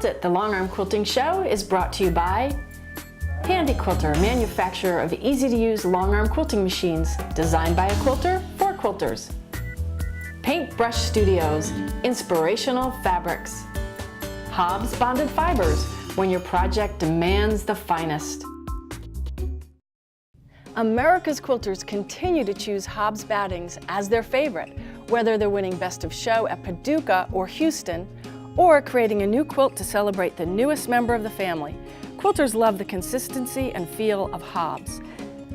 Quilt It, the Long Arm Quilting Show is brought to you by Handy Quilter, manufacturer of easy-to-use long arm quilting machines, designed by a quilter for quilters. Paintbrush Studios, inspirational fabrics. Hobbs Bonded Fibers, when your project demands the finest. America's quilters continue to choose Hobbs battings as their favorite, whether they're winning Best of Show at Paducah or Houston, or creating a new quilt to celebrate the newest member of the family. Quilters love the consistency and feel of Hobbs.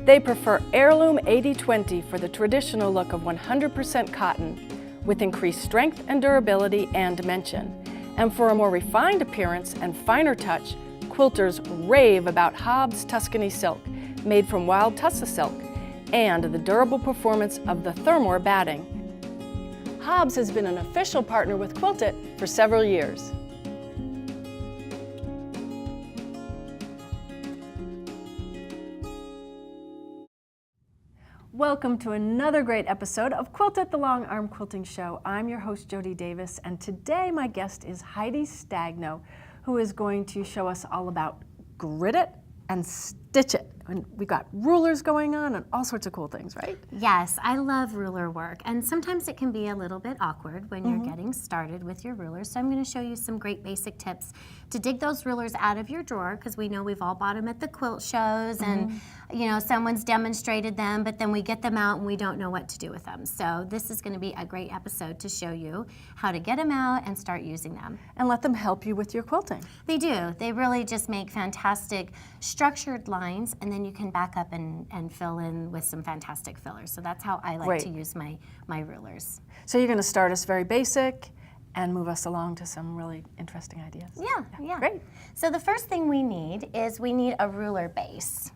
They prefer heirloom 80/20 for the traditional look of 100% cotton, with increased strength and durability and dimension. And for a more refined appearance and finer touch, quilters rave about Hobbs Tuscany silk, made from wild Tussa silk, and the durable performance of the Thermore batting. Hobbs has been an official partner with Quilt It for several years. Welcome to another great episode of Quilt It, the Long Arm Quilting Show. I'm your host, Jody Davis, and today my guest is Heidi Stagno, who is going to show us all about Grid It and Stitch It. And we got rulers going on and all sorts of cool things, right? Yes, I love ruler work, and sometimes it can be a little bit awkward when you're getting started with your rulers. So I'm going to show you some great basic tips to dig those rulers out of your drawer, because we know we've all bought them at the quilt shows, and you know, someone's demonstrated them, but then we get them out and we don't know what to do with them. So this is going to be a great episode to show you how to get them out and start using them. And let them help you with your quilting. They do. They really just make fantastic structured lines, and then you can back up and fill in with some fantastic fillers. So that's how I like to use my rulers. So you're going to start us very basic and move us along to some really interesting ideas. Yeah. Great. So the first thing we need is a ruler base.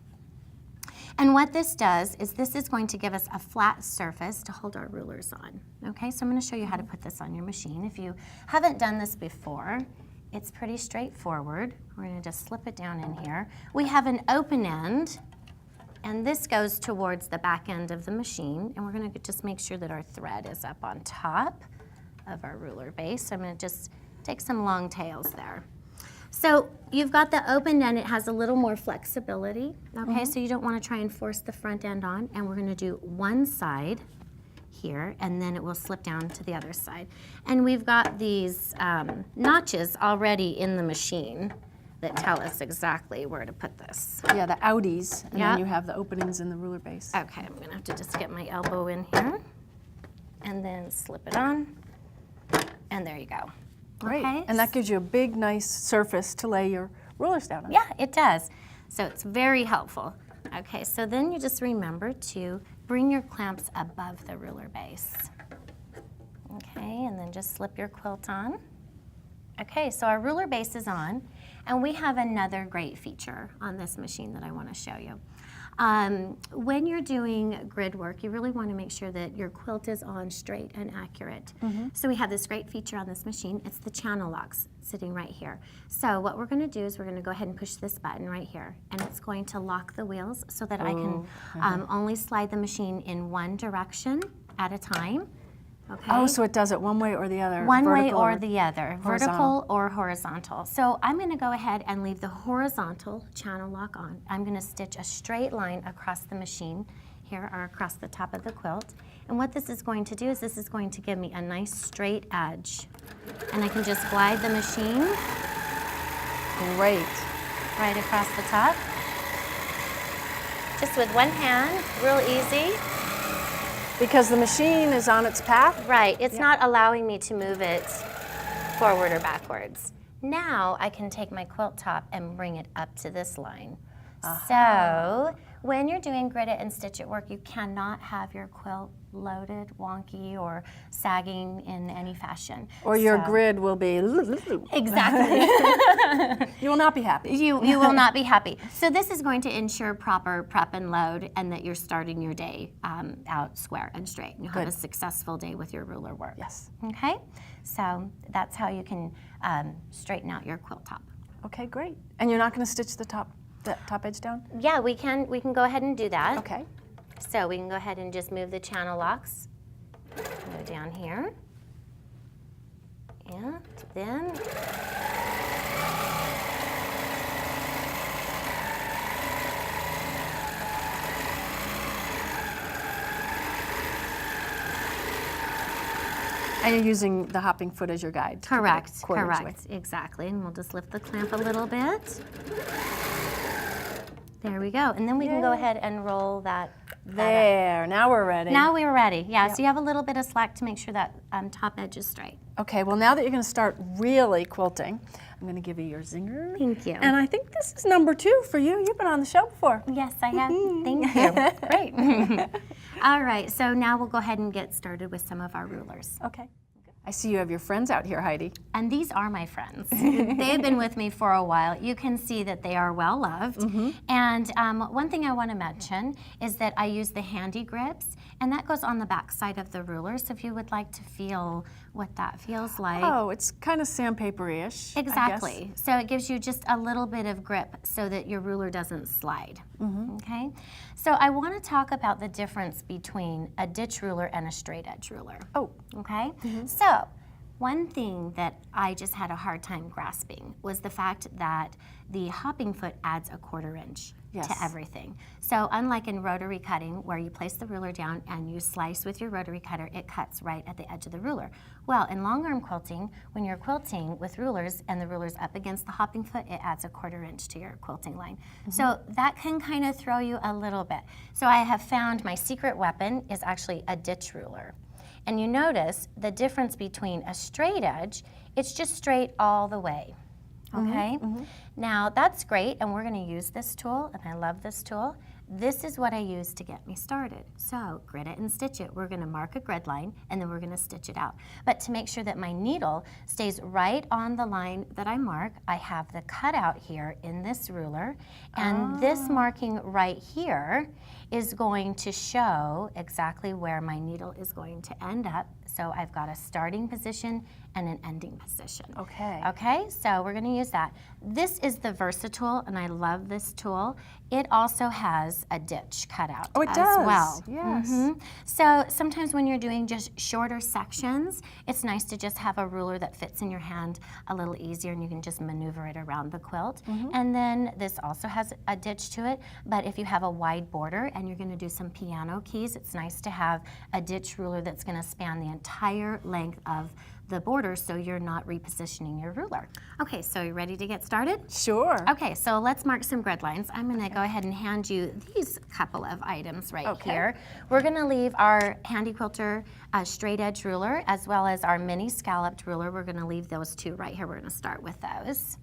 And what this does is this is going to give us a flat surface to hold our rulers on. Okay, so I'm going to show you how to put this on your machine. If you haven't done this before, it's pretty straightforward. We're going to just slip it down in here. We have an open end, and this goes towards the back end of the machine, and we're going to just make sure that our thread is up on top of our ruler base. So I'm going to just take some long tails there. So you've got the open end, it has a little more flexibility, okay? So you don't want to try and force the front end on, and we're going to do one side here, and then it will slip down to the other side. And we've got these notches already in the machine that tell us exactly where to put this. Yeah, the outies, and then you have the openings in the ruler base. Okay, I'm going to have to just get my elbow in here, and then slip it on, and there you go. Great, Okay. and that gives you a big, nice surface to lay your rulers down on. Yeah, it does. So it's very helpful. Okay, so then you just remember to bring your clamps above the ruler base. Okay, and then just slip your quilt on. Okay, so our ruler base is on, and we have another great feature on this machine that I want to show you. When you're doing grid work, you really want to make sure that your quilt is on straight and accurate. So we have this great feature on this machine. It's the channel locks sitting right here. So what we're going to do is we're going to go ahead and push this button right here, and it's going to lock the wheels so that I can only slide the machine in one direction at a time. Okay. Oh, so it does it one way or the other? One way or the other, vertical or horizontal. So I'm going to go ahead and leave the horizontal channel lock on. I'm going to stitch a straight line across the machine here, or across the top of the quilt. And what this is going to do is this is going to give me a nice straight edge. And I can just glide the machine Great. right across the top. Just with one hand, real easy. Because the machine is on its path? Right, it's not allowing me to move it forward or backwards. Now I can take my quilt top and bring it up to this line. So when you're doing Grid It and Stitch It work, you cannot have your quilt loaded, wonky, or sagging in any fashion. Or your grid will be... Exactly. You will not be happy. You will not be happy. So this is going to ensure proper prep and load, and that you're starting your day out square and straight. You'll have a successful day with your ruler work. Yes. Okay? So that's how you can straighten out your quilt top. Okay, great. And you're not going to stitch the top edge down? Yeah, we can go ahead and do that. Okay. So we can go ahead and just move the channel locks. Go down here. And then And you're using the hopping foot as your guide. to Correct, the quarter inch correct, exactly. And we'll just lift the clamp a little bit. There we go. And then we can go ahead and roll that. There, now we're ready. Now we're ready. Yeah, so you have a little bit of slack to make sure that top edge is straight. Okay, well now that you're going to start really quilting, I'm going to give you your zinger. Thank you. And I think this is number 2 for you. You've been on the show before. Yes, I have. Thank you. Great. All right, so now we'll go ahead and get started with some of our rulers. Okay. I see you have your friends out here, Heidi. And these are my friends. They've been with me for a while. You can see that they are well loved. And one thing I want to mention is that I use the handy grips, and that goes on the back side of the ruler. So if you would like to feel what that feels like. Oh, it's kind of sandpaper-ish. Exactly. So it gives you just a little bit of grip so that your ruler doesn't slide. Okay? So I want to talk about the difference between a ditch ruler and a straight edge ruler. Oh. Okay? So one thing that I just had a hard time grasping was the fact that the hopping foot adds a 1/4 inch to everything. So unlike in rotary cutting, where you place the ruler down and you slice with your rotary cutter, it cuts right at the edge of the ruler. Well, in long arm quilting, when you're quilting with rulers and the ruler's up against the hopping foot, it adds a 1/4 inch to your quilting line. So that can kind of throw you a little bit. So I have found my secret weapon is actually a ditch ruler. And you notice the difference between a straight edge, it's just straight all the way. Okay? Now that's great, and we're going to use this tool, and I love this tool. This is what I use to get me started. So grid it and stitch it. We're going to mark a grid line, and then we're going to stitch it out. But to make sure that my needle stays right on the line that I mark, I have the cutout here in this ruler, and this marking right here is going to show exactly where my needle is going to end up. So I've got a starting position and an ending position. Okay. Okay, so we're going to use that. This is the Versatool, and I love this tool. It also has a ditch cutout as well. Yes. So sometimes when you're doing just shorter sections, it's nice to just have a ruler that fits in your hand a little easier, and you can just maneuver it around the quilt. And then this also has a ditch to it, but if you have a wide border and you're going to do some piano keys, it's nice to have a ditch ruler that's going to span the entire length of the border so you're not repositioning your ruler. Okay, so you ready to get started? Sure. Okay, so let's mark some grid lines. I'm going to go ahead and hand you these couple of items right here. We're going to leave our Handy Quilter straight edge ruler as well as our mini scalloped ruler. We're going to leave those two right here. We're going to start with those.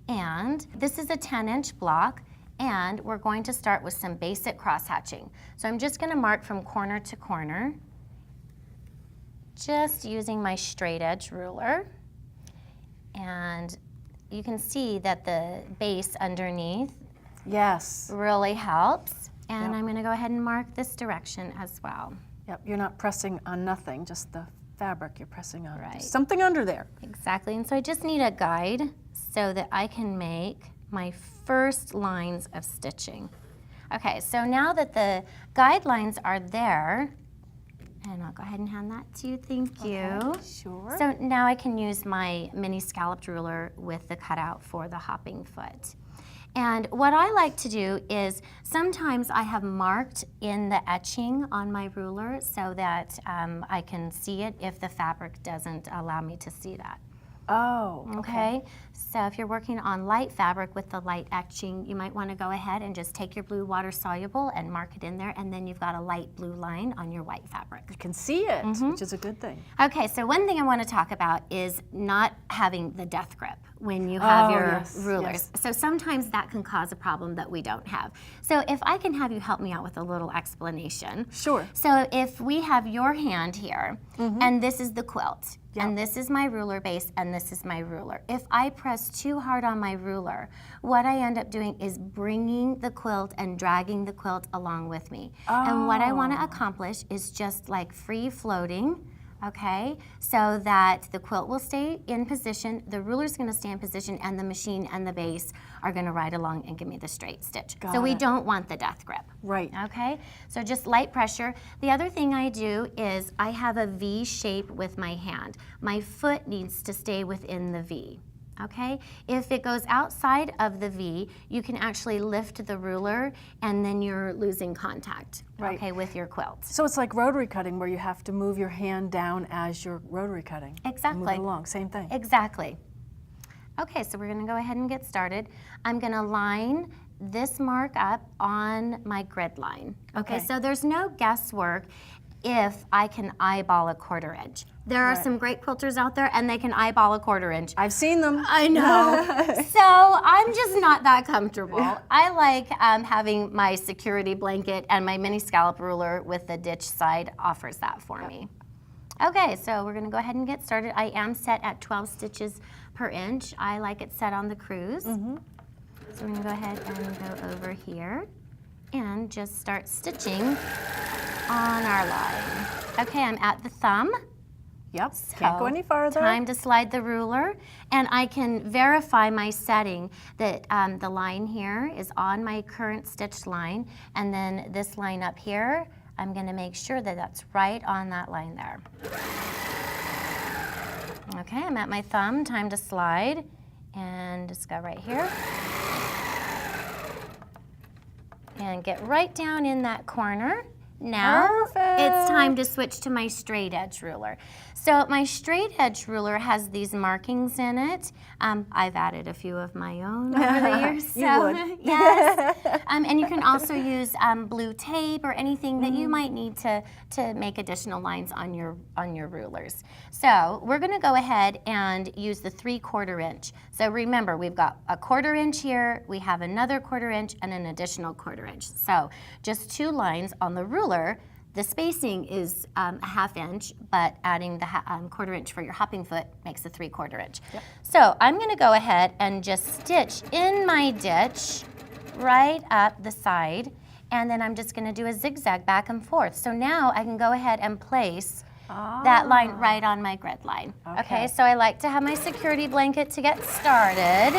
And this is a 10-inch block, and we're going to start with some basic cross hatching. So I'm just going to mark from corner to corner, just using my straight edge ruler. And you can see that the base underneath really helps. And I'm going to go ahead and mark this direction as well. Yep, you're not pressing on nothing, just the fabric you're pressing on. Right. There's something under there. Exactly, and so I just need a guide so that I can make my first lines of stitching. Okay, so now that the guidelines are there, and I'll go ahead and hand that to you, thank you. Sure. So now I can use my mini scalloped ruler with the cutout for the hopping foot. And what I like to do is sometimes I have marked in the etching on my ruler so that I can see it if the fabric doesn't allow me to see that. Oh, Okay, so if you're working on light fabric with the light etching, you might want to go ahead and just take your blue water soluble and mark it in there, and then you've got a light blue line on your white fabric. You can see it, which is a good thing. Okay, so one thing I want to talk about is not having the death grip when you have your rulers. So sometimes that can cause a problem that we don't have. So if I can have you help me out with a little explanation. Sure. So if we have your hand here, and this is the quilt, and this is my ruler base, and this is my ruler. If I press too hard on my ruler, what I end up doing is bringing the quilt and dragging the quilt along with me. And what I want to accomplish is just like free floating, okay, so that the quilt will stay in position, the ruler's going to stay in position, and the machine and the base are going to ride along and give me the straight stitch. So we don't want the death grip. Right. Okay, so just light pressure. The other thing I do is I have a V shape with my hand. My foot needs to stay within the V. Okay, if it goes outside of the V, you can actually lift the ruler and then you're losing contact, Right. okay, with your quilt. So it's like rotary cutting where you have to move your hand down as you're rotary cutting. Exactly. Move it along, same thing. Exactly. Okay, so we're gonna go ahead and get started. I'm gonna line this mark up on my grid line. Okay, so there's no guesswork if I can eyeball a 1/4 inch. There are some great quilters out there and they can eyeball a 1/4 inch. I've seen them. I know. So I'm just not that comfortable. I like having my security blanket, and my mini scallop ruler with the ditch side offers that for me. Okay, so we're gonna go ahead and get started. I am set at 12 stitches per inch. I like it set on the cruise. So we're gonna go ahead and go over here and just start stitching on our line. Okay, I'm at the thumb. Yep, can't go any farther. Time to slide the ruler, and I can verify my setting that the line here is on my current stitched line, and then this line up here, I'm gonna make sure that that's right on that line there. Okay, I'm at my thumb, time to slide, and just go right here. And get right down in that corner. Now, it's time to switch to my straight edge ruler. So my straight edge ruler has these markings in it. I've added a few of my own over the years. You would. Yes. And you can also use blue tape or anything that you might need to make additional lines on your rulers. So we're gonna go ahead and use the 3/4 inch. So remember, we've got a 1/4 inch here, we have another 1/4 inch and an additional 1/4 inch. So just 2 lines on the ruler. The spacing is a 1/2 inch, but adding the 1/4 inch for your hopping foot makes a 3/4 inch. Yep. So I'm gonna go ahead and just stitch in my ditch right up the side, and then I'm just gonna do a zigzag back and forth. So now I can go ahead and place that line right on my grid line. Okay, so I like to have my security blanket to get started.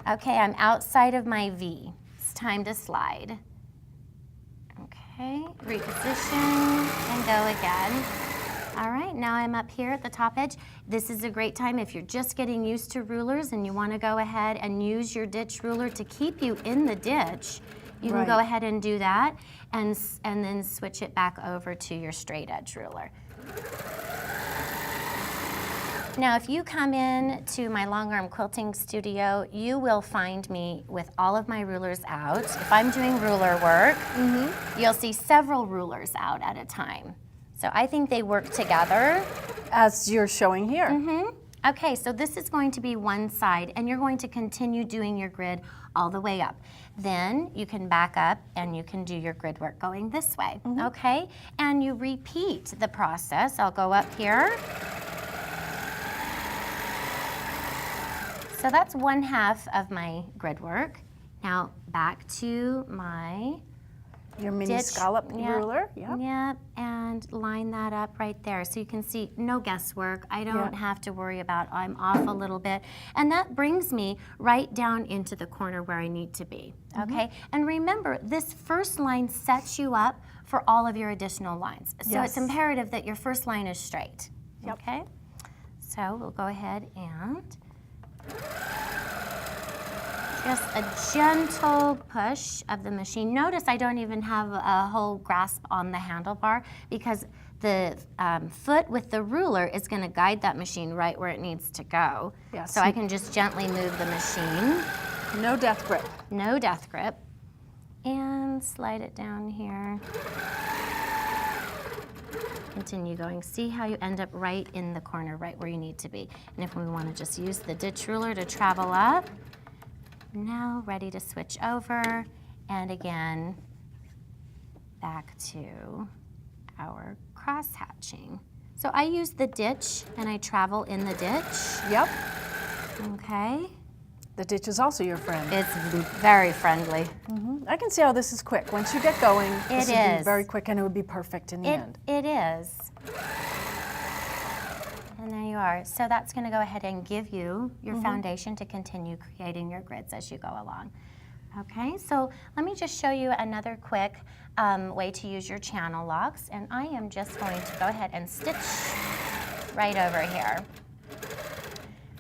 Okay, I'm outside of my V. It's time to slide. Okay, reposition and go again. All right, now I'm up here at the top edge. This is a great time if you're just getting used to rulers and you want to go ahead and use your ditch ruler to keep you in the ditch. You can go ahead and do that and then switch it back over to your straight edge ruler. Now, if you come in to my long arm quilting studio, you will find me with all of my rulers out. If I'm doing ruler work, you'll see several rulers out at a time. So I think they work together. As you're showing here. Okay, so this is going to be one side, and you're going to continue doing your grid all the way up. Then you can back up and you can do your grid work going this way, okay? And you repeat the process. I'll go up here. So that's 1/2 of my grid work. Now back to your mini ditch scallop ruler. Yep, and line that up right there. So you can see no guesswork. I don't have to worry about I'm off a little bit. And that brings me right down into the corner where I need to be, okay? And remember, this first line sets you up for all of your additional lines. So it's imperative that your first line is straight, okay? So we'll go ahead and just a gentle push of the machine. Notice I don't even have a whole grasp on the handlebar because the foot with the ruler is going to guide that machine right where it needs to go. Yes. So I can just gently move the machine. No death grip. No death grip. And slide it down here. Continue going. See how you end up right in the corner, right where you need to be. And if we want to just use the ditch ruler to travel up, now ready to switch over, and again, back to our cross hatching. So I use the ditch and I travel in the ditch. Yep. Okay. The ditch is also your friend. It's very friendly. I can see how this is quick. Once you get going, this would be is. very quick and it would be perfect in the end. It is. And there you are. So that's going to go ahead and give you your foundation to continue creating your grids as you go along. Okay, so let me just show you another quick way to use your channel locks. And I am just going to go ahead and stitch right over here.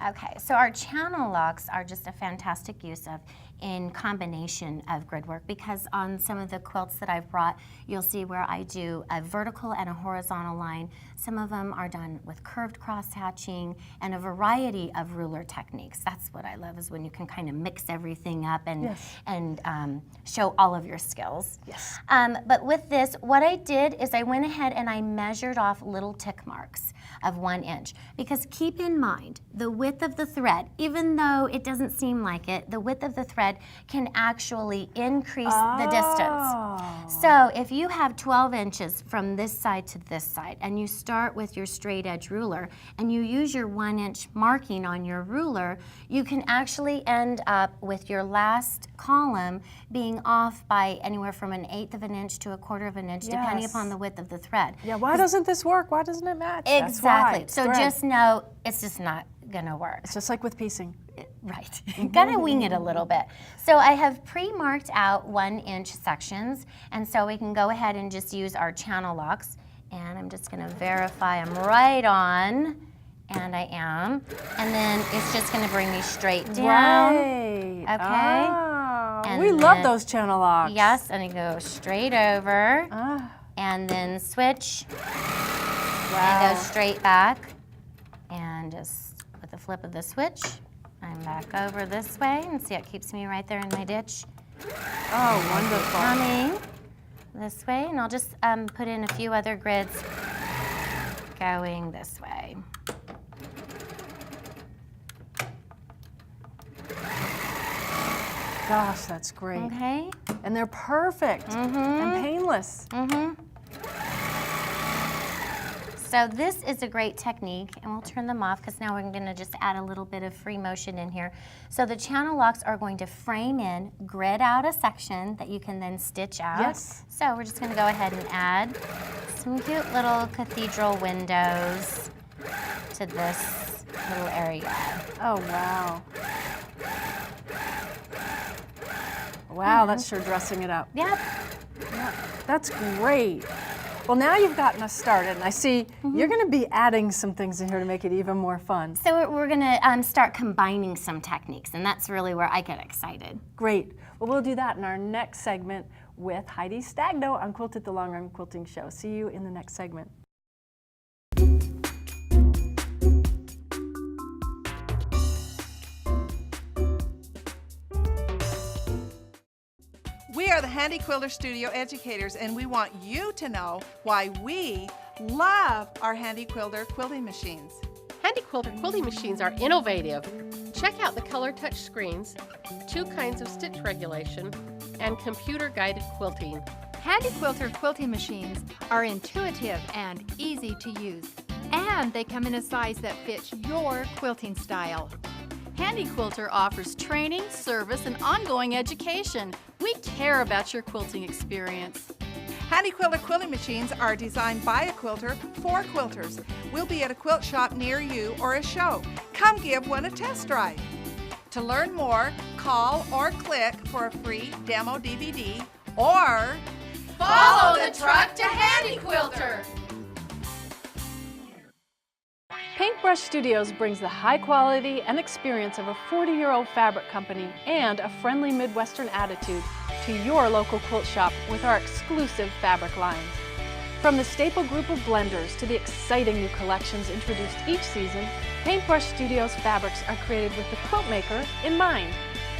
Okay, so our channel locks are just a fantastic use of in combination of grid work, because on some of the quilts that I've brought, you'll see where I do a vertical and a horizontal line. Some of them are done with curved cross hatching and a variety of ruler techniques. That's what I love, is when you can kind of mix everything up and, yes. and show all of your skills. Yes. But with this, what I did is I went ahead and I measured off little tick marks of 1 inch, because keep in mind the width of the thread, even though it doesn't seem like it, the width of the thread can actually increase the distance. So if you have 12 inches from this side to this side, and you start with your straight edge ruler and you use your 1 inch marking on your ruler, you can actually end up with your last column being off by anywhere from 1/8 of an inch to 1/4 of an inch, yes. depending upon the width of the thread. Yeah, why doesn't this work? Why doesn't it match? Exactly. That's so thread. just know it's just not gonna work. It's just like with piecing. Right. Gotta wing it a little bit. So I have pre-marked out 1 inch sections, and so we can go ahead and just use our channel locks. And I'm just gonna verify I'm right on, and I am. And then it's just gonna bring me straight down. Right. Okay. Oh, And we love then- those channel locks. Yes, and you go straight over, Ah, and then switch, wow. and go straight back. And just with the flip of the switch, I'm back over this way, and see, it keeps me right there in my ditch. Oh, wonderful. Coming this way, and I'll just put in a few other grids going this way. Gosh, that's great. Okay. And they're perfect and painless. So this is a great technique, and we'll turn them off because now we're going to just add a little bit of free motion in here. So the channel locks are going to frame in, grid out a section that you can then stitch out. Yes. So we're just going to go ahead and add some cute little cathedral windows to this little area. Oh, wow. Wow, that's sure dressing it up. Yep. Yeah, that's great. Well, now you've gotten us started, and I see you're going to be adding some things in here to make it even more fun. So we're going to start combining some techniques, and that's really where I get excited. Great. Well, we'll do that in our next segment with Heidi Stagno on Quilted the Long Run Quilting Show. See you in the next segment. We are the Handy Quilter Studio educators, and we want you to know why we love our Handy Quilter quilting machines. Handy Quilter quilting machines are innovative. Check out the color touch screens, 2 kinds of stitch regulation, and computer-guided quilting. Handy Quilter quilting machines are intuitive and easy to use, and they come in a size that fits your quilting style. Handy Quilter offers training, service, and ongoing education. We care about your quilting experience. Handy Quilter quilting machines are designed by a quilter for quilters. We'll be at a quilt shop near you or a show. Come give one a test drive. To learn more, call or click for a free demo DVD or Follow the truck to Handy Quilter! Paintbrush Studios brings the high quality and experience of a 40-year-old fabric company and a friendly Midwestern attitude to your local quilt shop with our exclusive fabric lines. From the staple group of blenders to the exciting new collections introduced each season, Paintbrush Studios fabrics are created with the quilt maker in mind.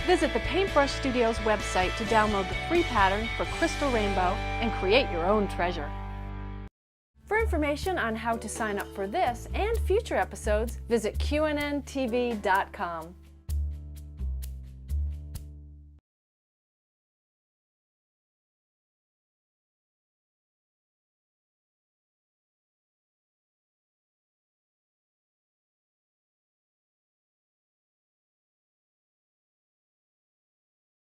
Visit the Paintbrush Studios website to download the free pattern for Crystal Rainbow and create your own treasure. For information on how to sign up for this and future episodes, visit QNNTV.com.